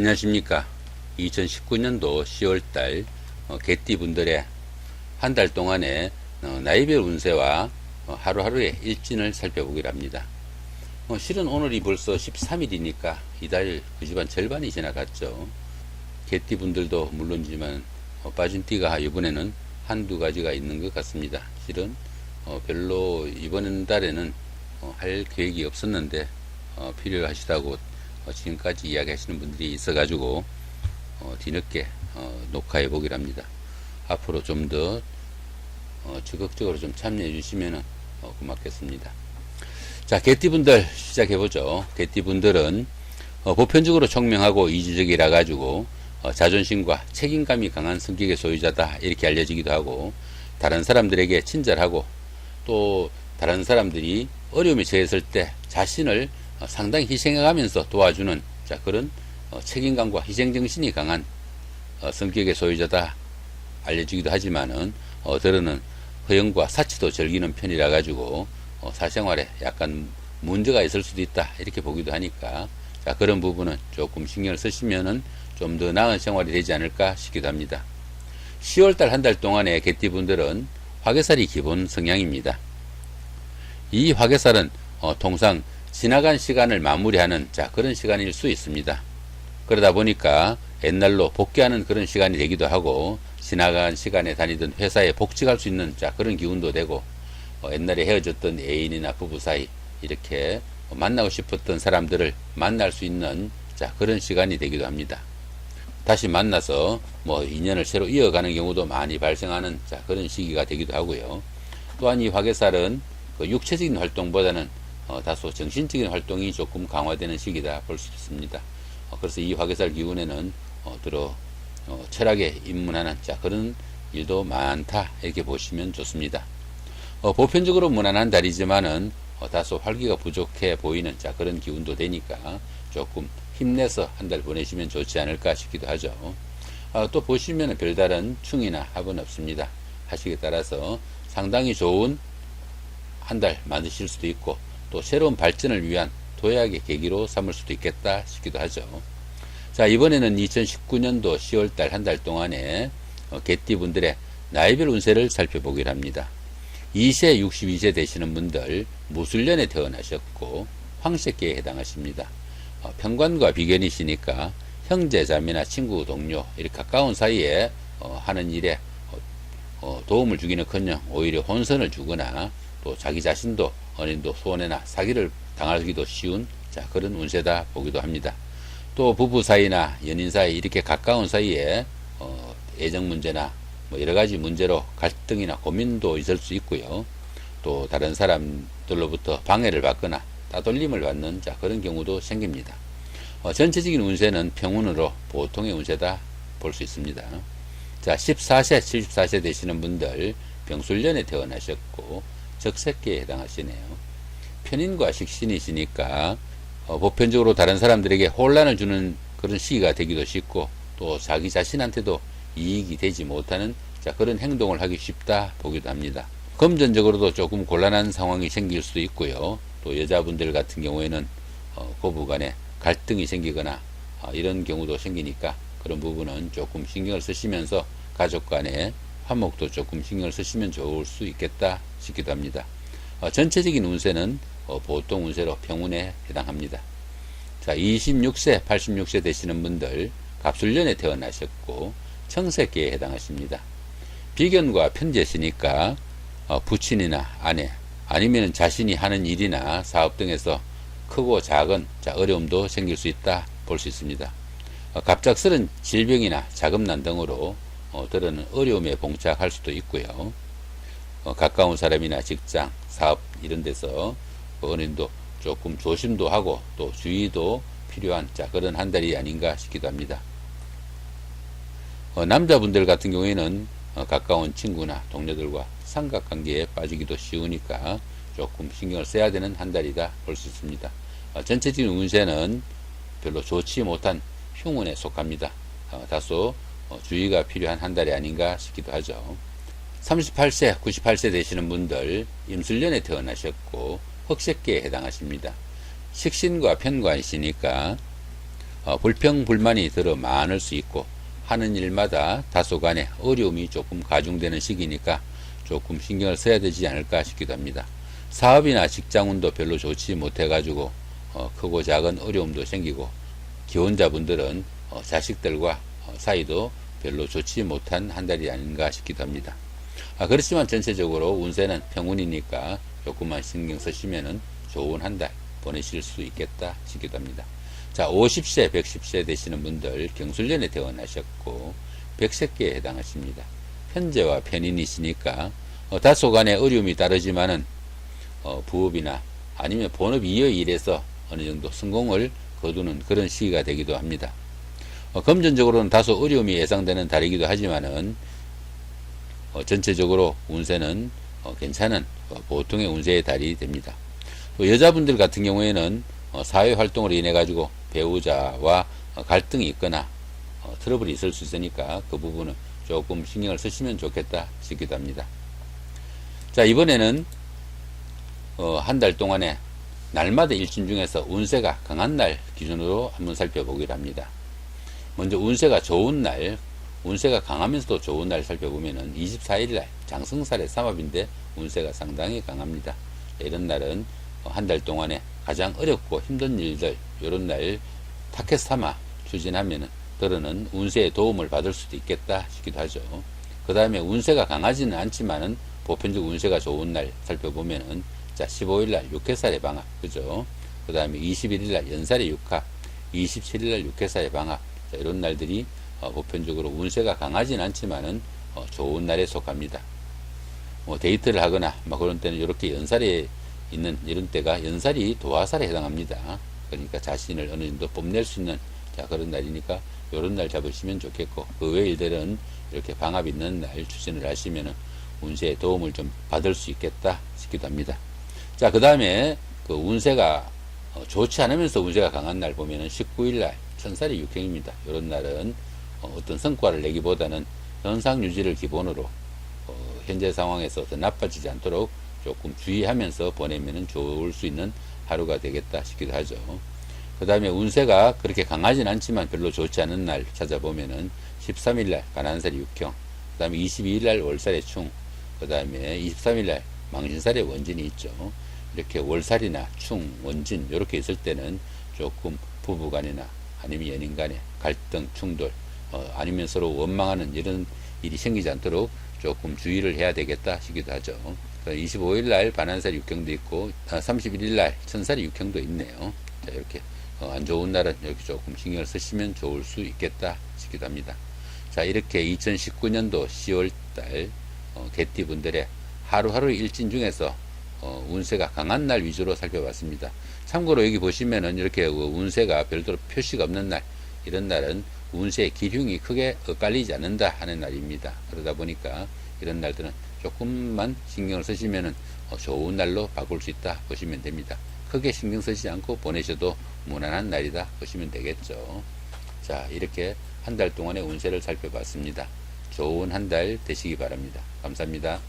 안녕하십니까. 2019년도 10월달 개띠분들의 한 달 동안의 나이별 운세와 하루하루의 일진을 살펴보기로 합니다. 실은 오늘이 벌써 13일이니까 이달 그 집안 절반이 지나갔죠. 개띠분들도 물론이지만 빠진 띠가 이번에는 한두 가지가 있는 것 같습니다. 실은 별로 이번 달에는 할 계획이 없었는데 필요하시다고 지금까지 이야기하시는 분들이 있어가지고 뒤늦게 녹화해 보기로 합니다. 앞으로 좀 더 적극적으로 좀 참여해 주시면 고맙겠습니다. 자, 개띠분들 시작해보죠. 개띠분들은 보편적으로 총명하고 이지적이라 가지고 자존심과 책임감이 강한 성격의 소유자다 이렇게 알려지기도 하고, 다른 사람들에게 친절하고 또 다른 사람들이 어려움에 처했을 때 자신을 상당히 희생해가면서 도와주는 그런 책임감과 희생정신이 강한 성격의 소유자다 알려지기도 하지만은 어들은 허영과 사치도 즐기는 편이라 가지고 사생활에 약간 문제가 있을 수도 있다 이렇게 보기도 하니까, 그런 부분은 조금 신경을 쓰시면은 좀 더 나은 생활이 되지 않을까 싶기도 합니다. 10월달 한 달 동안의 개띠분들은 화개살이 기본 성향입니다. 이 화개살은 통상 지나간 시간을 마무리하는 그런 시간일 수 있습니다. 그러다 보니까 옛날로 복귀하는 그런 시간이 되기도 하고, 지나간 시간에 다니던 회사에 복직할 수 있는 그런 기운도 되고, 옛날에 헤어졌던 애인이나 부부 사이 이렇게 만나고 싶었던 사람들을 만날 수 있는 그런 시간이 되기도 합니다. 다시 만나서 인연을 새로 이어가는 경우도 많이 발생하는 그런 시기가 되기도 하고요. 또한 이 화개살은 육체적인 활동보다는 다소 정신적인 활동이 조금 강화되는 시기다 볼 수 있습니다. 그래서 이 화개살 기운에는 철학에 입문하는 그런 일도 많다 이렇게 보시면 좋습니다. 보편적으로 무난한 달이지만은 다소 활기가 부족해 보이는 그런 기운도 되니까 조금 힘내서 한 달 보내시면 좋지 않을까 싶기도 하죠. 또 보시면 별다른 충이나 합은 없습니다. 하시기에 따라서 상당히 좋은 한 달 만드실 수도 있고, 또 새로운 발전을 위한 도약의 계기로 삼을 수도 있겠다 싶기도 하죠. 자, 이번에는 2019년도 10월달 한 달 동안에 개띠분들의 나이별 운세를 살펴보기로 합니다. 2세, 62세 되시는 분들 무술년에 태어나셨고 황색계에 해당하십니다. 편관과 비견이시니까 형제, 자매나 친구, 동료 이렇게 가까운 사이에 하는 일에 도움을 주기는커녕 오히려 혼선을 주거나 또 자기 자신도 어느 정도 손해나 사기를 당하기도 쉬운 그런 운세다 보기도 합니다. 또 부부 사이나 연인 사이 이렇게 가까운 사이에 애정 문제나 여러 가지 문제로 갈등이나 고민도 있을 수 있고요. 또 다른 사람들로부터 방해를 받거나 따돌림을 받는 그런 경우도 생깁니다. 전체적인 운세는 평운으로 보통의 운세다 볼 수 있습니다. 자, 14세, 74세 되시는 분들 병술년에 태어나셨고 적색계에 해당하시네요. 편인과 식신이시니까 보편적으로 다른 사람들에게 혼란을 주는 그런 시기가 되기도 쉽고, 또 자기 자신한테도 이익이 되지 못하는 그런 행동을 하기 쉽다 보기도 합니다. 금전적으로도 조금 곤란한 상황이 생길 수도 있고요. 또 여자분들 같은 경우에는 고부간에 갈등이 생기거나 이런 경우도 생기니까 그런 부분은 조금 신경을 쓰시면서 가족 간의 화목도 조금 신경을 쓰시면 좋을 수 있겠다 싶기도 합니다. 전체적인 운세는 보통 운세로 평운에 해당합니다. 자, 26세, 86세 되시는 분들 갑술년에 태어나셨고 청색계에 해당하십니다. 비견과 편제시니까 부친이나 아내 아니면 자신이 하는 일이나 사업 등에서 크고 작은 어려움도 생길 수 있다 볼 수 있습니다. 갑작스런 질병이나 자금난 등으로 들은 어려움에 봉착할 수도 있고요. 가까운 사람이나 직장, 사업 이런 데서 어느 정도 조금 조심도 하고 또 주의도 필요한 그런 한 달이 아닌가 싶기도 합니다. 남자분들 같은 경우에는 가까운 친구나 동료들과 삼각관계에 빠지기도 쉬우니까 조금 신경을 써야 되는 한 달이다 볼 수 있습니다. 전체적인 운세는 별로 좋지 못한 흉운에 속합니다. 다소 주의가 필요한 한 달이 아닌가 싶기도 하죠. 38세, 98세 되시는 분들 임술년에 태어나셨고 흑색계에 해당하십니다. 식신과 편관이시니까 불평불만이 들어 많을 수 있고 하는 일마다 다소간에 어려움이 조금 가중되는 시기니까 조금 신경을 써야 되지 않을까 싶기도 합니다. 사업이나 직장운도 별로 좋지 못해가지고 크고 작은 어려움도 생기고 기혼자분들은 자식들과 사이도 별로 좋지 못한 한 달이 아닌가 싶기도 합니다. 그렇지만 전체적으로 운세는 평운이니까 조금만 신경 쓰시면 좋은 한 달 보내실 수 있겠다 싶기도 합니다. 자, 50세, 110세 되시는 분들 경술년에 태어나셨고 백세기에 해당하십니다. 현재와 편인이시니까 다소간의 어려움이 따르지만은 부업이나 아니면 본업 이외의 일에서 어느 정도 성공을 거두는 그런 시기가 되기도 합니다. 금전적으로는 다소 어려움이 예상되는 달이기도 하지만은 전체적으로 운세는 괜찮은 보통의 운세의 달이 됩니다. 여자분들 같은 경우에는 사회 활동으로 인해 가지고 배우자와 갈등이 있거나 트러블이 있을 수 있으니까 그 부분은 조금 신경을 쓰시면 좋겠다 싶기도 합니다. 자, 이번에는 한 달 동안에 날마다 일진 중에서 운세가 강한 날 기준으로 한번 살펴보기로 합니다. 먼저 운세가 좋은 날, 운세가 강하면서도 좋은 날 살펴보면은 24일 날 장성살의 삼합인데 운세가 상당히 강합니다. 이런 날은 한 달 동안에 가장 어렵고 힘든 일들 이런 날 타켓 삼아 추진하면은 들어는 운세의 도움을 받을 수도 있겠다 싶기도 하죠. 그 다음에 운세가 강하지는 않지만은 보편적 운세가 좋은 날 살펴보면은 자, 15일날 육해살의 방합, 그죠? 그 다음에 21일날 연살의 육합, 27일날 육해살의 방합, 자, 이런 날들이 보편적으로 운세가 강하진 않지만은 좋은 날에 속합니다. 데이트를 하거나 그런 때는 이렇게 연살에 있는 이런 때가 연살이 도화살에 해당합니다. 그러니까 자신을 어느 정도 뽐낼 수 있는 자, 그런 날이니까 이런 날 잡으시면 좋겠고, 그 외 일들은 이렇게 방합 있는 날 추진을 하시면은 운세에 도움을 좀 받을 수 있겠다 싶기도 합니다. 자, 그 다음에 그 운세가 좋지 않으면서 운세가 강한 날 보면은 19일날 천살이 육행입니다. 이런 날은 어떤 성과를 내기보다는 현상 유지를 기본으로 현재 상황에서 더 나빠지지 않도록 조금 주의하면서 보내면 좋을 수 있는 하루가 되겠다 싶기도 하죠. 그 다음에 운세가 그렇게 강하진 않지만 별로 좋지 않은 날 찾아보면은 13일날 가난살이 육형, 그 다음에 22일날 월살의 충, 그 다음에 23일날 망신살의 원진이 있죠. 이렇게 월살이나 충, 원진 이렇게 있을 때는 조금 부부간이나 아니면 연인간에 갈등, 충돌, 아니면 서로 원망하는 이런 일이 생기지 않도록 조금 주의를 해야 되겠다 싶기도 하죠. 25일날 반한살 육경도 있고 31일날 천살이 육경도 있네요. 자, 이렇게 안 좋은 날은 이렇게 조금 신경을 쓰시면 좋을 수 있겠다 싶기도 합니다. 자, 이렇게 2019년도 10월달 개띠분들의 하루하루 일진 중에서 운세가 강한 날 위주로 살펴봤습니다. 참고로 여기 보시면은 이렇게 운세가 별도로 표시가 없는 날, 이런 날은 운세의 기흉이 크게 엇갈리지 않는다 하는 날입니다. 그러다 보니까 이런 날들은 조금만 신경을 쓰시면은 좋은 날로 바꿀 수 있다 보시면 됩니다. 크게 신경 쓰지 않고 보내셔도 무난한 날이다 보시면 되겠죠. 자, 이렇게 한 달 동안의 운세를 살펴봤습니다. 좋은 한 달 되시기 바랍니다. 감사합니다.